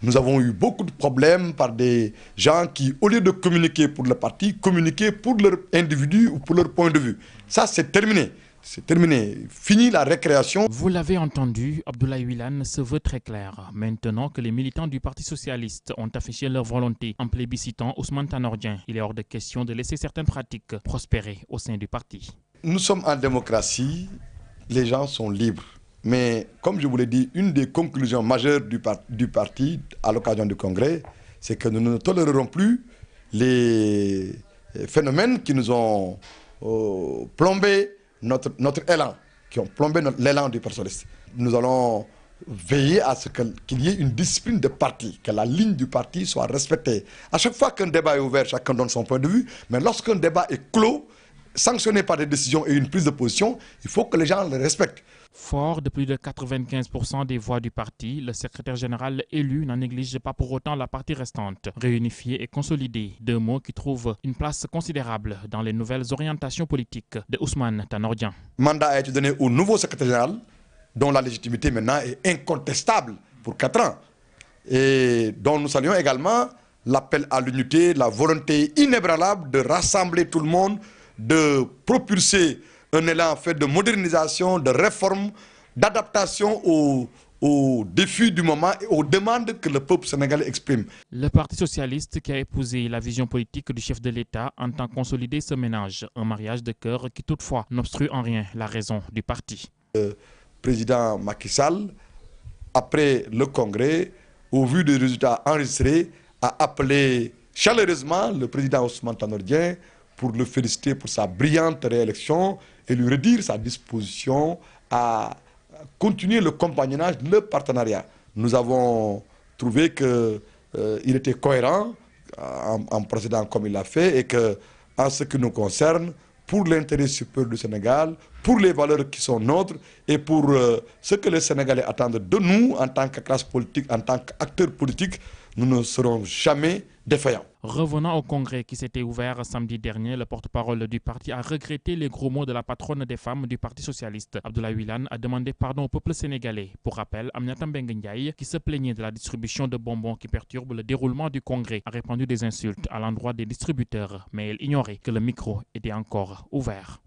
Nous avons eu beaucoup de problèmes par des gens qui, au lieu de communiquer pour le parti, communiquaient pour leur individu ou pour leur point de vue. Ça, c'est terminé. C'est terminé. Fini la récréation. Vous l'avez entendu, Abdoulaye Wilane se veut très clair. Maintenant que les militants du Parti socialiste ont affiché leur volonté en plébiscitant Ousmane Tanor Dieng, il est hors de question de laisser certaines pratiques prospérer au sein du parti. Nous sommes en démocratie, les gens sont libres. Mais comme je vous l'ai dit, une des conclusions majeures du parti à l'occasion du congrès, c'est que nous ne tolérerons plus les phénomènes qui nous ont plombé notre élan, qui ont plombé l'élan du Parti socialiste. Nous allons veiller à ce qu'il y ait une discipline de parti, que la ligne du parti soit respectée. À chaque fois qu'un débat est ouvert, chacun donne son point de vue, mais lorsqu'un débat est clos, sanctionné par des décisions et une prise de position, il faut que les gens le respectent. Fort de plus de 95% des voix du parti, le secrétaire général élu n'en néglige pas pour autant la partie restante. Réunifier et consolider, deux mots qui trouvent une place considérable dans les nouvelles orientations politiques de Ousmane Tanor Dieng. Mandat a été donné au nouveau secrétaire général, dont la légitimité maintenant est incontestable pour 4 ans. Et dont nous saluons également l'appel à l'unité, la volonté inébranlable de rassembler tout le monde, de propulser un élan fait de modernisation, de réforme, d'adaptation aux défis du moment et aux demandes que le peuple sénégalais exprime. Le Parti socialiste qui a épousé la vision politique du chef de l'État entend consolider ce ménage, un mariage de cœur qui toutefois n'obstrue en rien la raison du parti. Le président Macky Sall, après le congrès, au vu des résultats enregistrés, a appelé chaleureusement le président Ousmane Tanor Dieng pour le féliciter pour sa brillante réélection et lui redire sa disposition à continuer le compagnonnage, le partenariat. Nous avons trouvé qu'il était cohérent en procédant comme il l'a fait et qu'en ce qui nous concerne, pour l'intérêt supérieur du Sénégal, pour les valeurs qui sont nôtres et pour ce que les Sénégalais attendent de nous en tant que classe politique, en tant qu'acteurs politiques, nous ne serons jamais défaillants. Revenant au congrès qui s'était ouvert samedi dernier, le porte-parole du parti a regretté les gros mots de la patronne des femmes du Parti socialiste. Abdoulaye Wilane a demandé pardon au peuple sénégalais. Pour rappel, Aminata Mbengue Ndiaye, qui se plaignait de la distribution de bonbons qui perturbe le déroulement du congrès, a répandu des insultes à l'endroit des distributeurs, mais elle ignorait que le micro était encore ouvert.